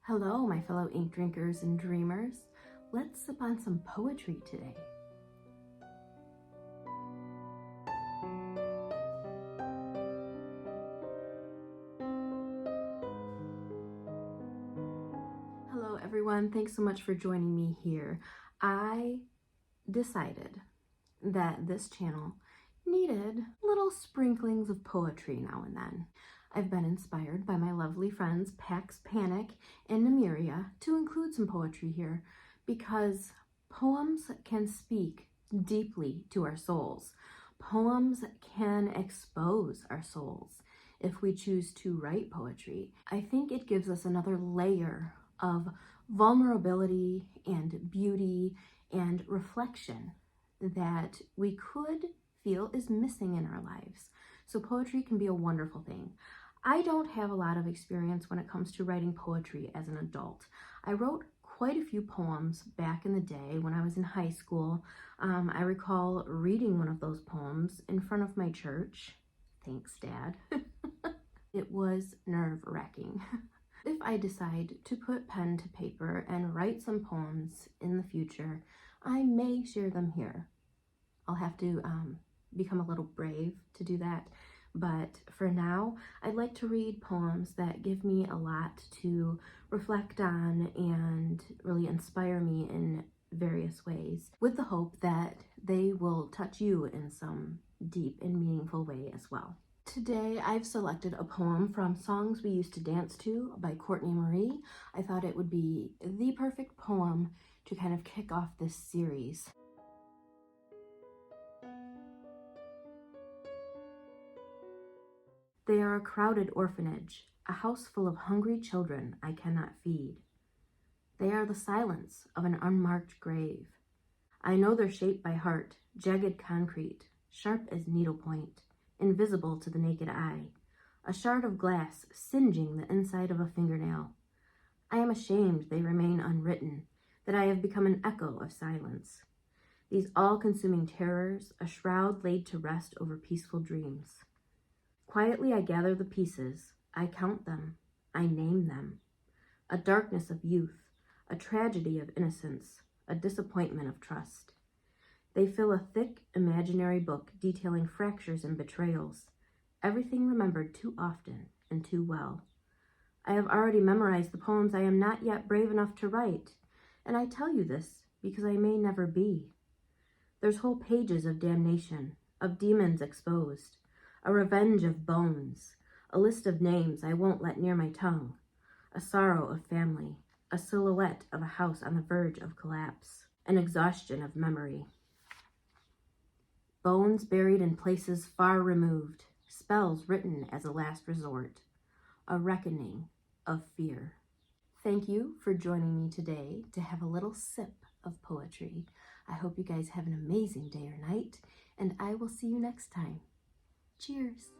Hello, my fellow ink drinkers and dreamers. Let's sip on some poetry today. Hello, everyone. Thanks so much for joining me here. I decided that this channel needed little sprinklings of poetry now and then. I've been inspired by my lovely friends Pax Panic and Nymheria to include some poetry here because poems can speak deeply to our souls. Poems can expose our souls if we choose to write poetry. I think it gives us another layer of vulnerability and beauty and reflection that we could feel is missing in our lives. So poetry can be a wonderful thing. I don't have a lot of experience when it comes to writing poetry as an adult. I wrote quite a few poems back in the day when I was in high school. I recall reading one of those poems in front of my church. Thanks, Dad. It was nerve-wracking. If I decide to put pen to paper and write some poems in the future, I may share them here. I'll have to become a little brave to do that. But for now, I'd like to read poems that give me a lot to reflect on and really inspire me in various ways, with the hope that they will touch you in some deep and meaningful way as well. Today, I've selected a poem from Songs We Used to Dance To by Courtney. I thought it would be the perfect poem to kind of kick off this series. They are a crowded orphanage, a house full of hungry children I cannot feed. They are the silence of an unmarked grave. I know their shape by heart, jagged concrete, sharp as needlepoint, invisible to the naked eye, a shard of glass singeing the inside of a fingernail. I am ashamed they remain unwritten, that I have become an echo of silence. These all-consuming terrors, a shroud laid to rest over peaceful dreams. Quietly I gather the pieces, I count them, I name them. A darkness of youth, a tragedy of innocence, a disappointment of trust. They fill a thick, imaginary book detailing fractures and betrayals, everything remembered too often and too well. I have already memorized the poems I am not yet brave enough to write, and I tell you this because I may never be. There's whole pages of damnation, of demons exposed, a revenge of bones, a list of names I won't let near my tongue, a sorrow of family, a silhouette of a house on the verge of collapse, an exhaustion of memory. Bones buried in places far removed, spells written as a last resort, a reckoning of fear. Thank you for joining me today to have a little sip of poetry. I hope you guys have an amazing day or night, and I will see you next time. Cheers.